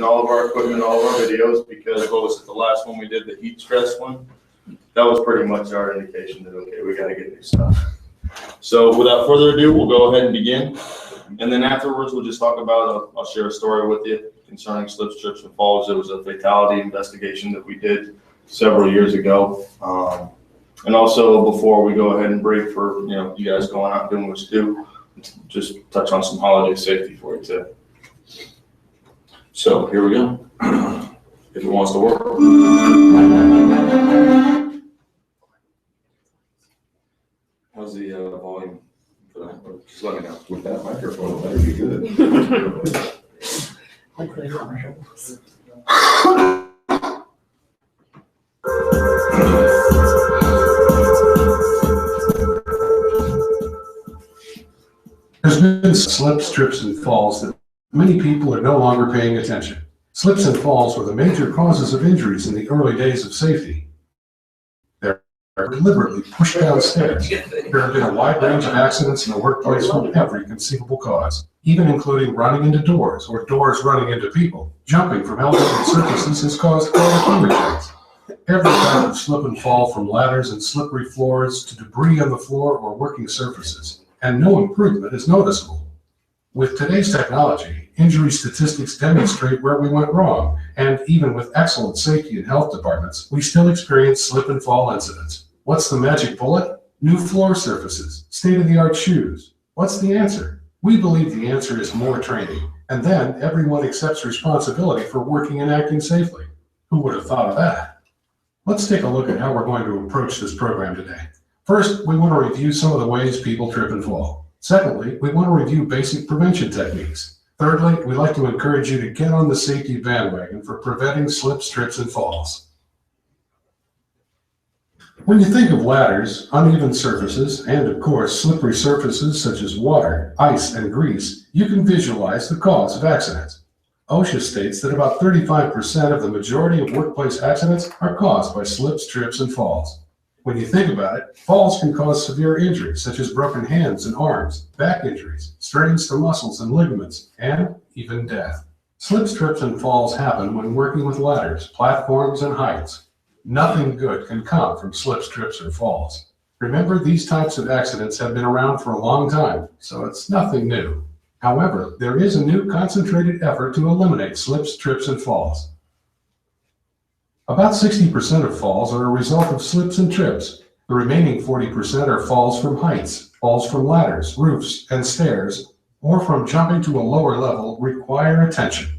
in all of our equipment, all of our videos, because what was it, the last one we did, the heat stress one? That was pretty much our indication that, okay, we gotta get new stuff. So without further ado, we'll go ahead and begin. And then afterwards, we'll just talk about, I'll share a story with you concerning slips, trips, and falls. It was a fatality investigation that we did several years ago. And also before we go ahead and break for, you guys going out and doing what you do, just touch on some holiday safety for you too. So here we go. If it wants to work. How's the volume for that? Just let me know. With that microphone, that'd be good. There's been slips, trips, and falls that many people are no longer paying attention. Slips and falls were the major causes of injuries in the early days of safety. They're deliberately pushed downstairs. There have been a wide range of accidents in the workplace from every conceivable cause, even including running into doors or doors running into people. Jumping from elevated surfaces has caused quite a few injuries. Every type of slip and fall, from ladders and slippery floors to debris on the floor or working surfaces, and no improvement is noticeable. With today's technology, injury statistics demonstrate where we went wrong, and even with excellent safety and health departments, we still experience slip and fall incidents. What's the magic bullet? New floor surfaces, state-of-the-art shoes. What's the answer? We believe the answer is more training, and then everyone accepts responsibility for working and acting safely. Who would have thought of that? Let's take a look at how we're going to approach this program today. First, we want to review some of the ways people trip and fall. Secondly, we want to review basic prevention techniques. Thirdly, we'd like to encourage you to get on the safety bandwagon for preventing slips, trips, and falls. When you think of ladders, uneven surfaces, and of course, slippery surfaces such as water, ice, and grease, you can visualize the cause of accidents. OSHA states that about 35% of the majority of workplace accidents are caused by slips, trips, and falls. When you think about it, falls can cause severe injuries such as broken hands and arms, back injuries, strains to muscles and ligaments, and even death. Slips, trips, and falls happen when working with ladders, platforms, and heights. Nothing good can come from slips, trips, or falls. Remember, these types of accidents have been around for a long time, so it's nothing new. However, there is a new concentrated effort to eliminate slips, trips, and falls. About 60% of falls are a result of slips and trips. The remaining 40% are falls from heights, falls from ladders, roofs, and stairs, or from jumping to a lower level require attention.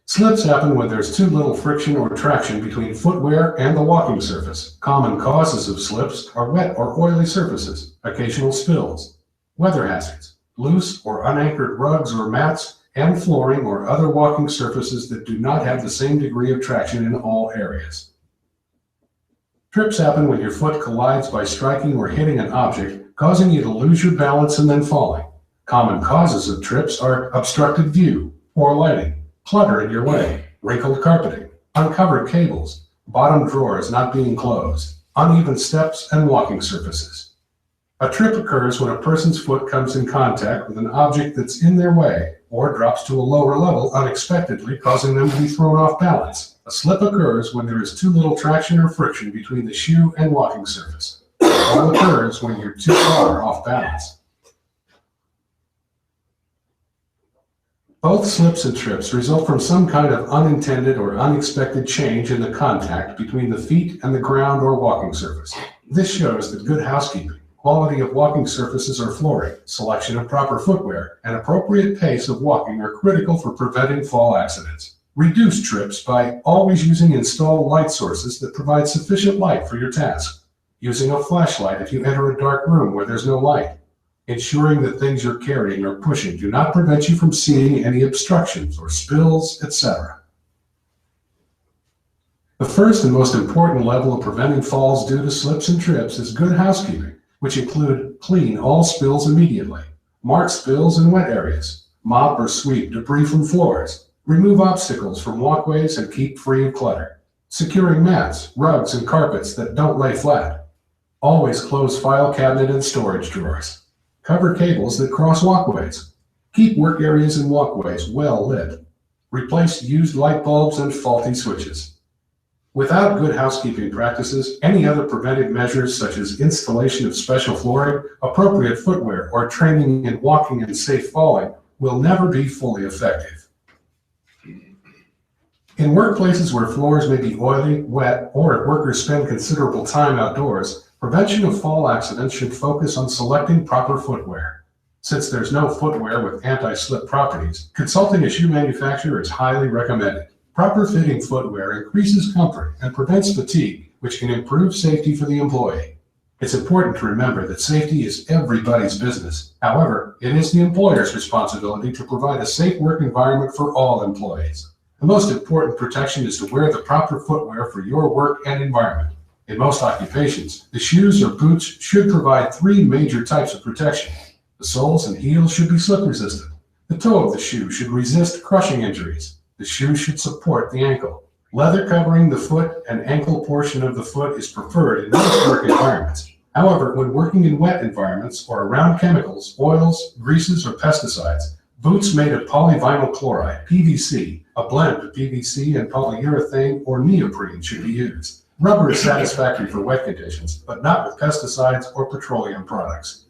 Slips happen when there's too little friction or traction between footwear and the walking surface. Common causes of slips are wet or oily surfaces, occasional spills, weather hazards, loose or unanchored rugs or mats, and flooring or other walking surfaces that do not have the same degree of traction in all areas. Trips happen when your foot collides by striking or hitting an object, causing you to lose your balance and then falling. Common causes of trips are obstructed view, poor lighting, clutter in your way, wrinkled carpeting, uncovered cables, bottom drawers not being closed, uneven steps, and walking surfaces. A trip occurs when a person's foot comes in contact with an object that's in their way or drops to a lower level unexpectedly, causing them to be thrown off balance. A slip occurs when there is too little traction or friction between the shoe and walking surface. A fall occurs when you're too far off balance. Both slips and trips result from some kind of unintended or unexpected change in the contact between the feet and the ground or walking surface. This shows that good housekeeping, quality of walking surfaces or flooring, selection of proper footwear, and appropriate pace of walking are critical for preventing fall accidents. Reduce trips by always using installed light sources that provide sufficient light for your task. Using a flashlight if you enter a dark room where there's no light. Ensuring that things you're carrying or pushing do not prevent you from seeing any obstructions or spills, etc. The first and most important level of preventing falls due to slips and trips is good housekeeping, which include clean all spills immediately, mark spills in wet areas, mop or sweep debris from floors, remove obstacles from walkways and keep free of clutter, securing mats, rugs, and carpets that don't lay flat. Always close file cabinet and storage drawers. Cover cables that cross walkways. Keep work areas and walkways well lit. Replace used light bulbs and faulty switches. Without good housekeeping practices, any other preventive measures such as installation of special flooring, appropriate footwear, or training in walking and safe falling will never be fully effective. In workplaces where floors may be oily, wet, or if workers spend considerable time outdoors, prevention of fall accidents should focus on selecting proper footwear. Since there's no footwear with anti-slip properties, consulting a shoe manufacturer is highly recommended. Proper fitting footwear increases comfort and prevents fatigue, which can improve safety for the employee. It's important to remember that safety is everybody's business. However, it is the employer's responsibility to provide a safe work environment for all employees. The most important protection is to wear the proper footwear for your work and environment. In most occupations, the shoes or boots should provide three major types of protection. The soles and heels should be slip resistant. The toe of the shoe should resist crushing injuries. The shoe should support the ankle. Leather covering the foot and ankle portion of the foot is preferred in most work environments. However, when working in wet environments or around chemicals, oils, greases, or pesticides, boots made of polyvinyl chloride, PVC, a blend of PVC and polyurethane or neoprene should be used. Rubber is satisfactory for wet conditions, but not with pesticides or petroleum products.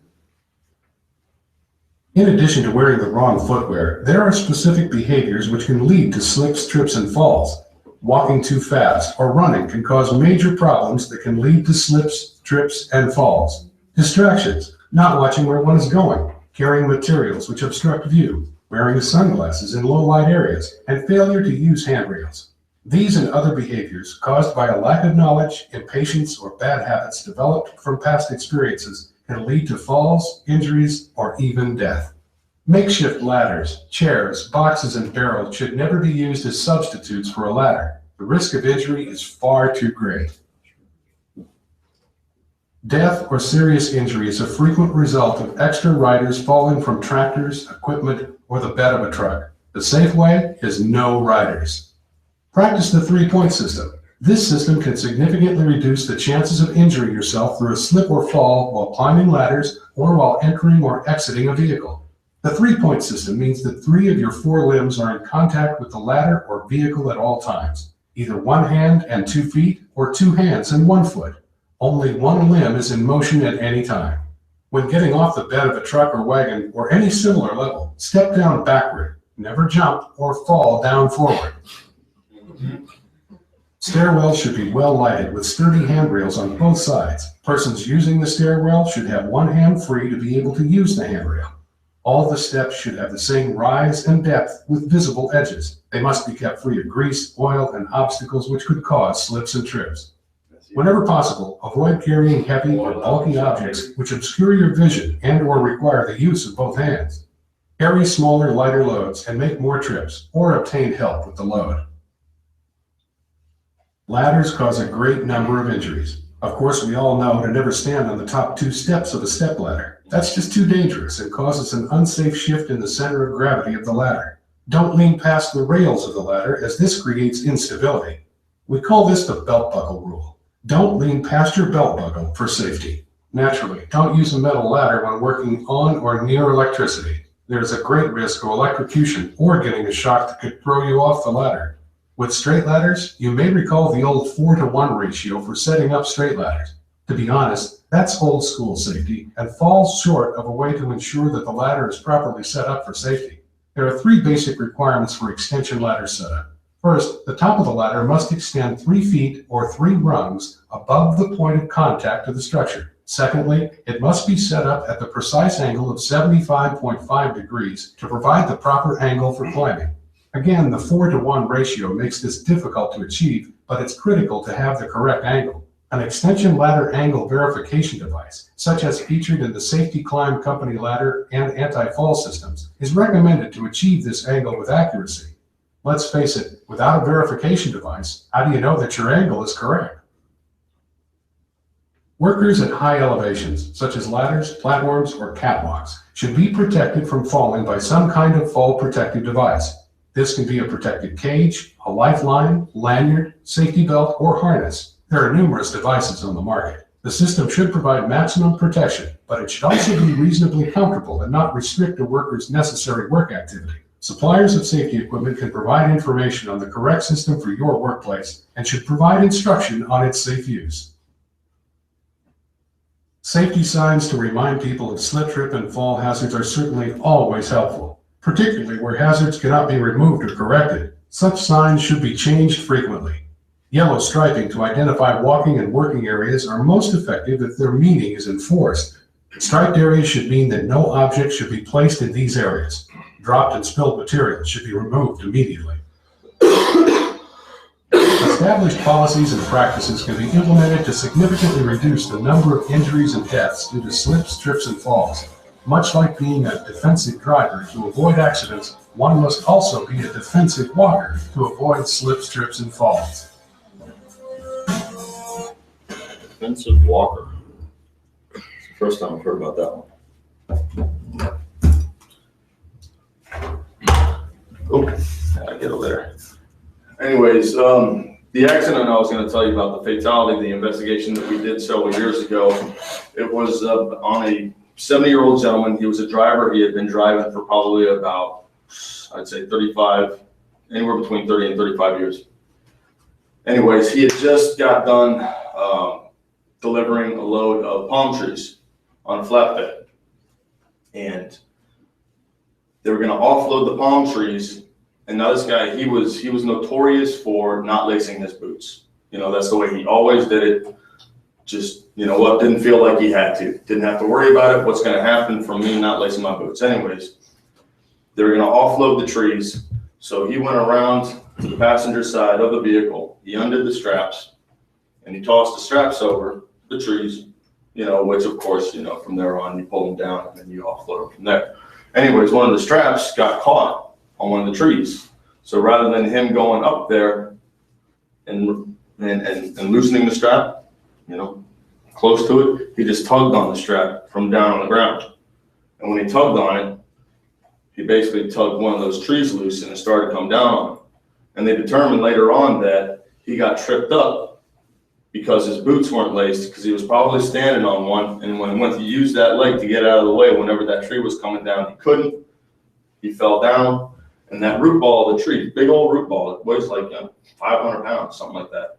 In addition to wearing the wrong footwear, there are specific behaviors which can lead to slips, trips, and falls. Walking too fast or running can cause major problems that can lead to slips, trips, and falls. Distractions, not watching where one is going, carrying materials which obstruct view, wearing sunglasses in low light areas, and failure to use handrails. These and other behaviors caused by a lack of knowledge, impatience, or bad habits developed from past experiences can lead to falls, injuries, or even death. Makeshift ladders, chairs, boxes, and barrels should never be used as substitutes for a ladder. The risk of injury is far too great. Death or serious injury is a frequent result of extra riders falling from tractors, equipment, or the bed of a truck. The safe way is no riders. Practice the three-point system. This system can significantly reduce the chances of injuring yourself through a slip or fall while climbing ladders or while entering or exiting a vehicle. The three-point system means that 3 of your 4 limbs are in contact with the ladder or vehicle at all times, either 1 hand and 2 feet or 2 hands and 1 foot. Only 1 limb is in motion at any time. When getting off the bed of a truck or wagon or any similar level, step down backward, never jump or fall down forward. Stairwells should be well lighted with sturdy handrails on both sides. Persons using the stairwell should have 1 hand free to be able to use the handrail. All the steps should have the same rise and depth with visible edges. They must be kept free of grease, oil, and obstacles which could cause slips and trips. Whenever possible, avoid carrying heavy or bulky objects which obscure your vision and or require the use of both hands. Carry smaller, lighter loads and make more trips or obtain help with the load. Ladders cause a great number of injuries. Of course, we all know to never stand on the top 2 steps of a stepladder. That's just too dangerous and causes an unsafe shift in the center of gravity of the ladder. Don't lean past the rails of the ladder, as this creates instability. We call this the belt buckle rule. Don't lean past your belt buckle for safety. Naturally, don't use a metal ladder when working on or near electricity. There is a great risk of electrocution or getting a shock that could throw you off the ladder. With straight ladders, you may recall the old 4-to-1 ratio for setting up straight ladders. To be honest, that's old school safety and falls short of a way to ensure that the ladder is properly set up for safety. There are 3 basic requirements for extension ladder setup. First, the top of the ladder must extend 3 feet or 3 rungs above the point of contact of the structure. Secondly, it must be set up at the precise angle of 75.5 degrees to provide the proper angle for climbing. Again, the 4-to-1 ratio makes this difficult to achieve, but it's critical to have the correct angle. An extension ladder angle verification device, such as featured in the Safety Climb Company ladder and anti-fall systems, is recommended to achieve this angle with accuracy. Let's face it, without a verification device, how do you know that your angle is correct? Workers at high elevations, such as ladders, platforms, or catwalks, should be protected from falling by some kind of fall protective device. This can be a protected cage, a lifeline, lanyard, safety belt, or harness. There are numerous devices on the market. The system should provide maximum protection, but it should also be reasonably comfortable and not restrict a worker's necessary work activity. Suppliers of safety equipment can provide information on the correct system for your workplace and should provide instruction on its safe use. Safety signs to remind people of slip, trip, and fall hazards are certainly always helpful, particularly where hazards cannot be removed or corrected. Such signs should be changed frequently. Yellow striping to identify walking and working areas are most effective if their meaning is enforced. Striped areas should mean that no object should be placed in these areas. Dropped and spilled materials should be removed immediately. Established policies and practices can be implemented to significantly reduce the number of injuries and deaths due to slips, trips, and falls. Much like being a defensive driver to avoid accidents, one must also be a defensive walker to avoid slips, trips, and falls. Defensive walker. It's the first time I've heard about that one. Oh, I get over there. Anyways, the accident I was going to tell you about, the fatality, the investigation that we did several years ago, it was on a 70-year-old gentleman. He was a driver. He had been driving for probably about, I'd say 35, anywhere between 30 and 35 years. Anyways, he had just got done delivering a load of palm trees on a flatbed. And they were going to offload the palm trees. And now this guy, he was notorious for not lacing his boots. You know, that's the way he always did it. Just, you know what, didn't feel like he had to. Didn't have to worry about it. What's going to happen from me not lacing my boots? Anyways, they were going to offload the trees. So he went around to the passenger side of the vehicle. He undid the straps and he tossed the straps over the trees, you know, which of course, you know, from there on you pull them down and then you offload them from there. Anyways, one of the straps got caught on one of the trees. So rather than him going up there and loosening the strap, you know, close to it, he just tugged on the strap from down on the ground. And when he tugged on it, he basically tugged one of those trees loose and it started to come down on him. And they determined later on that he got tripped up because his boots weren't laced, because he was probably standing on one. And when he went to use that leg to get out of the way, whenever that tree was coming down, he couldn't. He fell down. And that root ball of the tree, big old root ball, it weighs like 500 pounds, something like that.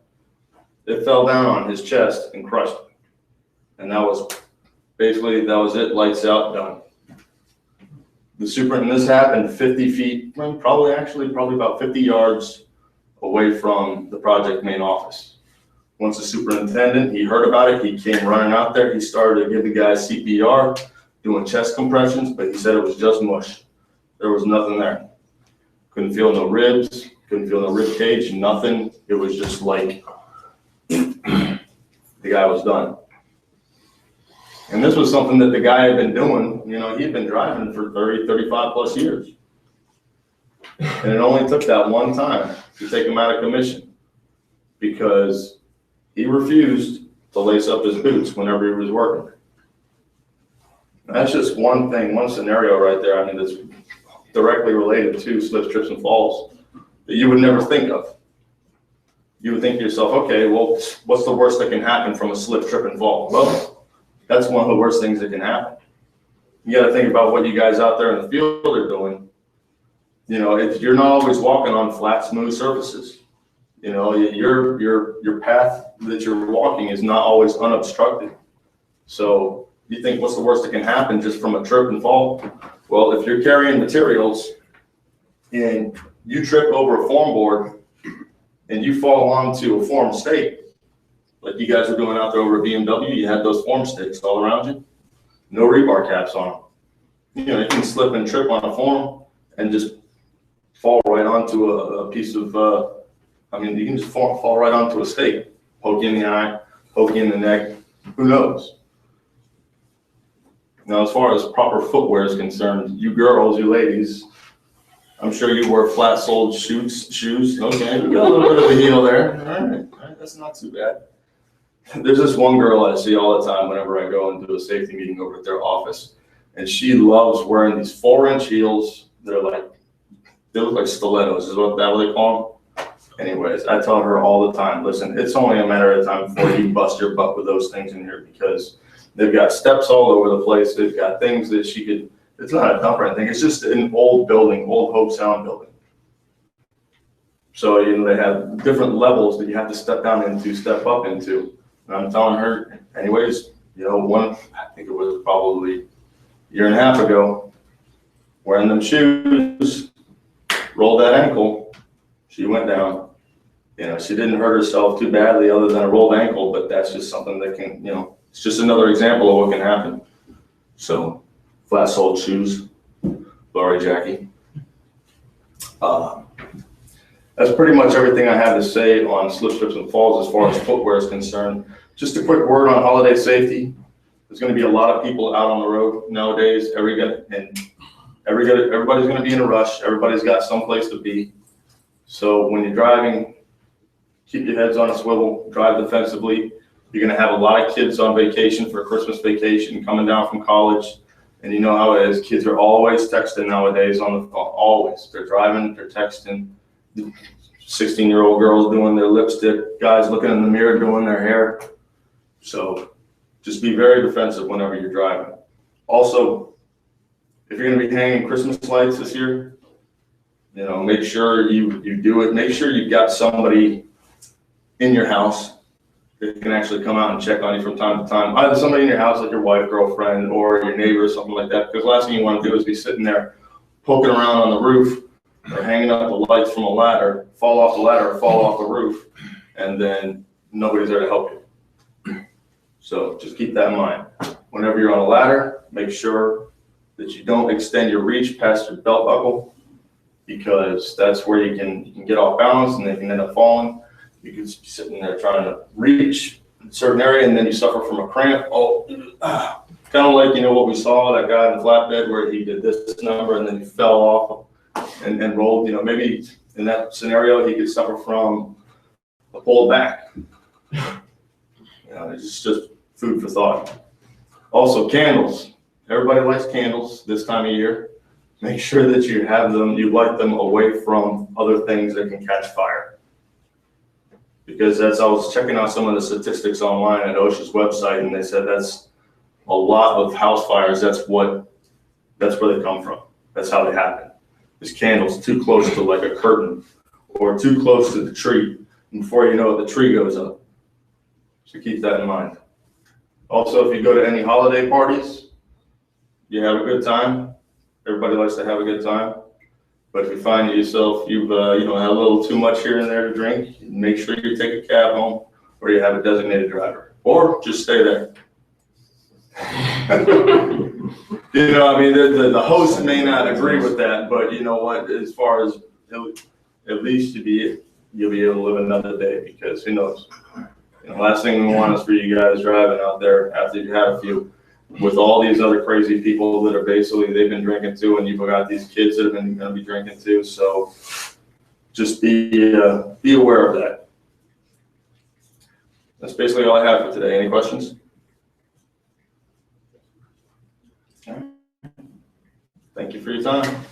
It fell down on his chest and crushed him. And that was it, lights out, done. The superintendent, this happened 50 feet, well, probably about 50 yards away from the project main office. Once the superintendent, he heard about it, he came running out there. He started to give the guy CPR, doing chest compressions, but he said it was just mush. There was nothing there. Couldn't feel no ribs, couldn't feel no rib cage, nothing. It was just like the guy was done. And this was something that the guy had been doing, you know, he'd been driving for 30, 35 plus years. And it only took that one time to take him out of commission because he refused to lace up his boots whenever he was working. And that's just one thing, one scenario right there. I mean, that's directly related to slips, trips, and falls that you would never think of. You would think to yourself, okay, well, what's the worst that can happen from a slip, trip, and fall? Well, that's one of the worst things that can happen. You got to think about what you guys out there in the field are doing. You know, you're not always walking on flat, smooth surfaces. You know, your path that you're walking is not always unobstructed. So you think, what's the worst that can happen just from a trip and fall? Well, if you're carrying materials and you trip over a form board and you fall onto a form stake, like you guys were doing out there over at BMW, you had those form stakes all around you, no rebar caps on them. You know, you can slip and trip on a form and just fall right onto a piece of, you can just fall right onto a stake, poke you in the eye, poke you in the neck, who knows? Now, as far as proper footwear is concerned, you girls, you ladies, I'm sure you wear flat-soled shoes. Okay, you got a little bit of a heel there. All right, that's not too bad. There's this one girl I see all the time whenever I go and do a safety meeting over at their office, and she loves wearing these 4-inch heels. They look like stilettos, is what they call them. Anyways, I tell her all the time, listen, it's only a matter of time before you bust your butt with those things in here, because they've got steps all over the place. They've got things that it's not a dump or anything, it's just an old building, old Hope Sound building. So, you know, they have different levels that you have to step down into, step up into. And I'm telling her, anyways, you know, I think it was probably a year and a half ago, wearing them shoes, rolled that ankle, she went down. You know, she didn't hurt herself too badly other than a rolled ankle, but that's just something that can, you know, it's just another example of what can happen. So, flat-soled shoes, Lori, Jackie. That's pretty much everything I have to say on slip, trips, and falls as far as footwear is concerned. Just a quick word on holiday safety. There's going to be a lot of people out on the road nowadays. Everybody's going to be in a rush. Everybody's got someplace to be. So when you're driving, keep your heads on a swivel, drive defensively. You're going to have a lot of kids on vacation for Christmas vacation coming down from college. And you know how it is. Kids are always texting nowadays on the phone. Always. They're driving, they're texting. 16-year-old girls doing their lipstick, guys looking in the mirror doing their hair. So just be very defensive whenever you're driving. Also, if you're going to be hanging Christmas lights this year, you know, make sure you do it. Make sure you've got somebody in your house that can actually come out and check on you from time to time. Either somebody in your house, like your wife, girlfriend, or your neighbor or something like that. Because the last thing you want to do is be sitting there poking around on the roof or hanging up the lights from a ladder, fall off the ladder or fall off the roof, and then nobody's there to help you. So just keep that in mind. Whenever you're on a ladder, make sure that you don't extend your reach past your belt buckle, because that's where you can get off balance and they can end up falling. You could be sitting there trying to reach a certain area and then you suffer from a cramp. Kind of like, you know, what we saw, that guy in the flatbed where he did this number and then he fell off and rolled. You know, maybe in that scenario he could suffer from a pulled back. You know, it's just food for thought. Also, candles. Everybody likes candles this time of year. Make sure that you have them, you light them away from other things that can catch fire. Because as I was checking out some of the statistics online at OSHA's website, and they said that's a lot of house fires, that's where they come from. That's how they happen. There's candles too close to like a curtain or too close to the tree. And before you know it, the tree goes up. So keep that in mind. Also, if you go to any holiday parties, you have a good time. Everybody likes to have a good time. But if you find yourself, you've had a little too much here and there to drink, make sure you take a cab home or you have a designated driver. Or just stay there. You know, I mean, the host may not agree with that, but you know what, as far as at least you'll be able to live another day, because who knows? You know, last thing we want is for you guys driving out there after you've had a few with all these other crazy people that are basically, they've been drinking too, and you've got these kids that are going to be drinking too. So just be aware of that. That's basically all I have for today. Any questions? Thank you for your time.